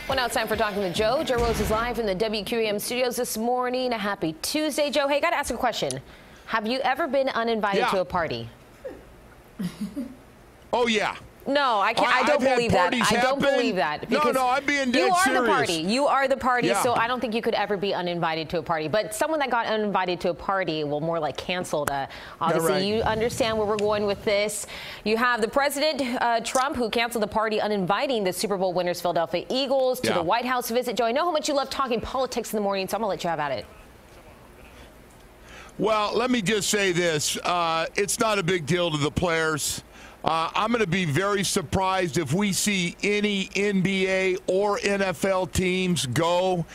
Well, now it's time for Talking with Joe. Joe Rose is live in the WQAM studios this morning. A happy Tuesday, Joe. Hey, got to ask a question. Have you ever been uninvited to a party? Oh, yeah. No, I can't. I don't believe that. I don't believe that. No, I'm being dead serious. You are the party. You are the party, Yeah. so I don't think you could ever be uninvited to a party. But someone that got uninvited to a party, well, more like canceled. Obviously, right. You understand where we're going with this. You have the President, Trump, who canceled the party, uninviting the Super Bowl winners, Philadelphia Eagles, to the White House visit. Joe, I know how much you love talking politics in the morning, so I'm going to let you have at it. Well, let me just say this. It's not a big deal to the players. I'm going to be very surprised if we see any NBA or NFL teams go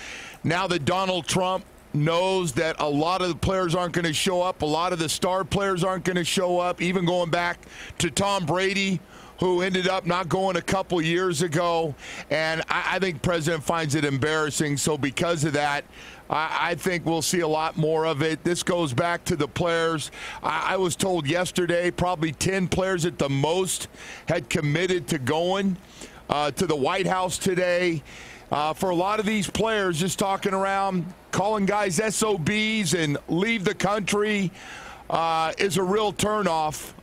now that Donald Trump knows that a lot of the players aren't going to show up. A lot of the star players aren't going to show up, even going back to Tom Brady, who ended up not going a couple years ago. And I think President finds it embarrassing. So because of that, I think we'll see a lot more of it. This goes back to the players. I was told yesterday probably 10 players at the most had committed to going to the White House today. For a lot of these players, just talking around, calling guys SOBs and leave the country is a real turnoff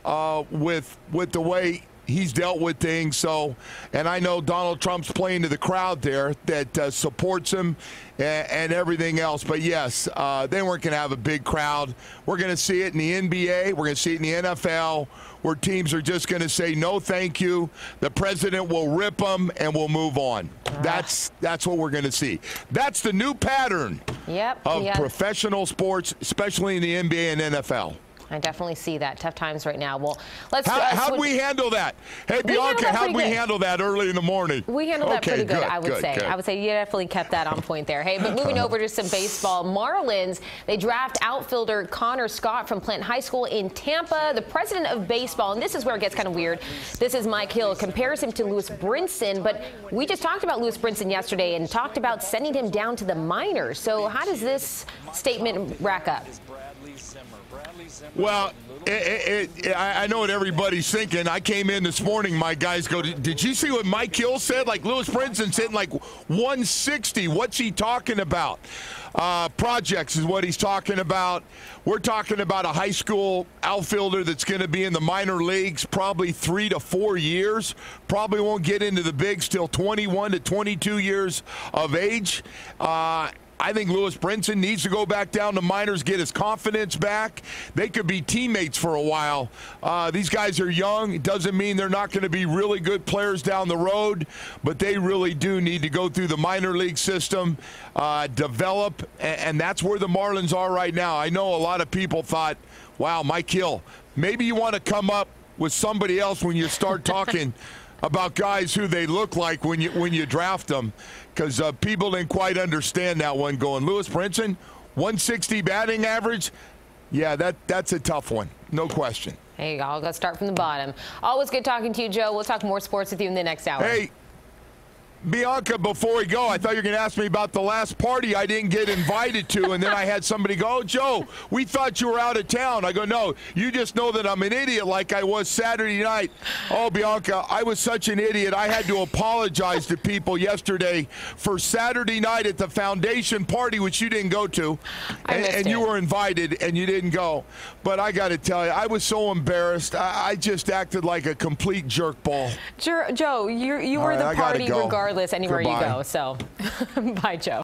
with the way he's dealt with things. So, and I know Donald Trump's playing to the crowd there that supports him and everything else. But yes, they weren't going to have a big crowd. We're going to see it in the NBA. We're going to see it in the NFL, where teams are just going to say no, thank you. The president will rip them and we'll move on. That's what we're going to see. That's the new pattern of professional sports, especially in the NBA and NFL. I definitely see that. Tough times right now. Well, let's. How'd we handle that? Hey, Bianca, how'd we handle that early in the morning? We handled that pretty good, I would say. I would say you definitely kept that on point there. Hey, but moving over to some baseball. Marlins, they draft outfielder Connor Scott from Plant High School in Tampa. The president of baseball, and this is where it gets kind of weird. This is Mike Hill, compares him to Lewis Brinson, but we just talked about Lewis Brinson yesterday and talked about sending him down to the minors. So how does this statement rack up? Well, I know what everybody's thinking. I came in this morning, my guys go, did you see what Mike Hill said? Like Lewis Brinson said like 160. What's he talking about? Projects is what he's talking about. We're talking about a high school outfielder that's going to be in the minor leagues probably 3 to 4 years. Probably won't get into the bigs till 21 to 22 years of age. I think Lewis Brinson needs to go back down to minors, get his confidence back. They could be teammates for a while. These guys are young. It doesn't mean they're not going to be really good players down the road, but they really do need to go through the minor league system, develop, and that's where the Marlins are right now. I know a lot of people thought, wow, Mike Hill, maybe you want to come up with somebody else when you start talking about guys who they look like when you draft them, because people didn't quite understand that one going. Lewis Brinson, 160 batting average. Yeah, that's a tough one. No question. There you go. I'll go start from the bottom. Always good talking to you, Joe. We'll talk more sports with you in the next hour. Hey, Bianca, before we go, I thought you were going to ask me about the last party I didn't get invited to, and then I had somebody go, oh, Joe, we thought you were out of town. I go, no, you just know that I'm an idiot like I was Saturday night. Oh, Bianca, I was such an idiot. I had to apologize to people yesterday for Saturday night at the foundation party, which you didn't go to, and you were invited, and you didn't go. But I got to tell you, I was so embarrassed. I just acted like a complete jerkball. Joe, you were the party regardless anywhere you go. So, bye, Joe.